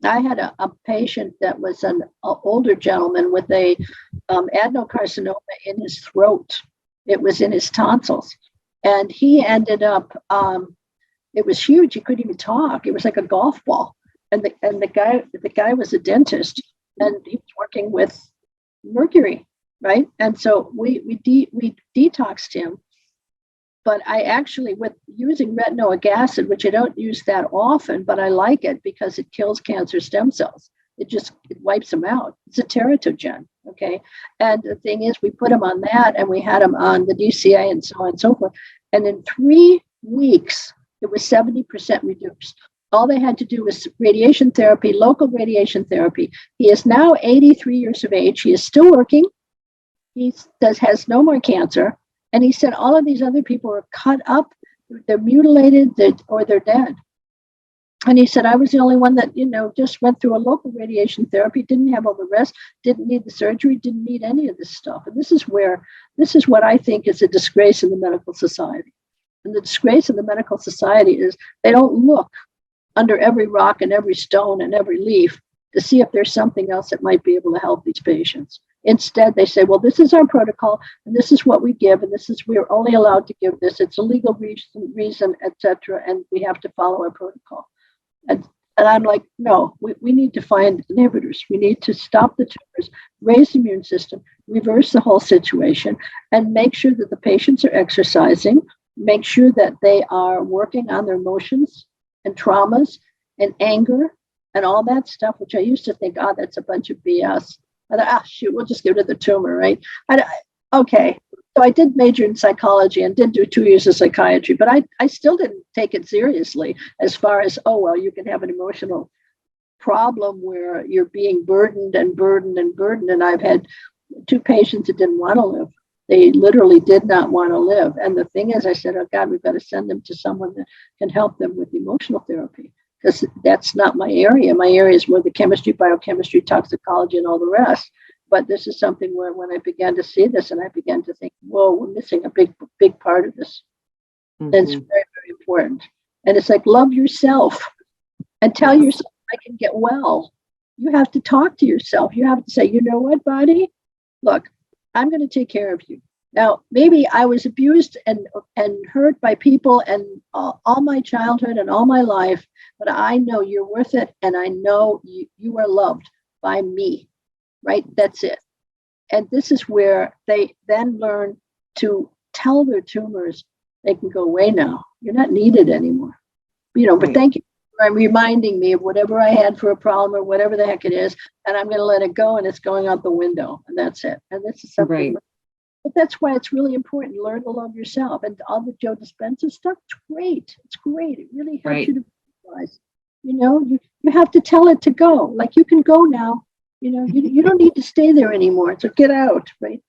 I had a patient that was an older gentleman with a adenocarcinoma in his throat. It was in his tonsils. And he ended up, it was huge. He couldn't even talk. It was like a golf ball. And the guy was a dentist, and he was working with mercury, right? And so we detoxed him. But I actually, with using retinoic acid, which I don't use that often, but I like it because it kills cancer stem cells. It wipes them out. It's a teratogen, okay? And the thing is, we put him on that, and we had him on the DCA and so on and so forth. And in 3 weeks, it was 70% reduced. All they had to do was radiation therapy, local radiation therapy. He is now 83 years of age. He is still working. He has no more cancer. And he said all of these other people are cut up, they're mutilated, or they're dead. And he said, I was the only one that, just went through a local radiation therapy, didn't have all the rest, didn't need the surgery, didn't need any of this stuff. And this is what I think is a disgrace in the medical society. And the disgrace in the medical society is they don't look under every rock and every stone and every leaf to see if there's something else that might be able to help these patients. Instead, they say, well, this is our protocol, and this is what we give, and we're only allowed to give this. It's a legal reason, et cetera, and we have to follow our protocol. And I'm like, no, we need to find inhibitors. We need to stop the tumors, raise the immune system, reverse the whole situation, and make sure that the patients are exercising, make sure that they are working on their emotions and traumas and anger and all that stuff, which I used to think, that's a bunch of BS. I thought, shoot, we'll just give it to the tumor, right? Okay. So I did major in psychology and did do 2 years of psychiatry, but I still didn't take it seriously as far as, you can have an emotional problem where you're being burdened and burdened and burdened. And I've had 2 patients that didn't want to live. They literally did not want to live. And the thing is, I said, oh God, we've got to send them to someone that can help them with emotional therapy, because that's not my area. My area is more the chemistry, biochemistry, toxicology, and all the rest. But this is something where when I began to see this and I began to think, whoa, we're missing a big part of this. Mm-hmm. And it's very, very important. And it's like, love yourself and tell yourself, I can get well. You have to talk to yourself. You have to say, you know what, buddy? Look, I'm going to take care of you. Now, maybe I was abused and hurt by people and all my childhood and all my life, but I know you're worth it, and I know you are loved by me, right? That's it. And this is where they then learn to tell their tumors, they can go away now. You're not needed anymore. But thank you for reminding me of whatever I had for a problem or whatever the heck it is, and I'm going to let it go, and it's going out the window, and that's it. And this is something. Right. But that's why it's really important to learn to love yourself. And all the Joe Dispenza stuff, it's great. It's great. It really helps you to realize, you have to tell it to go. Like, you can go now. You don't need to stay there anymore. So get out, right?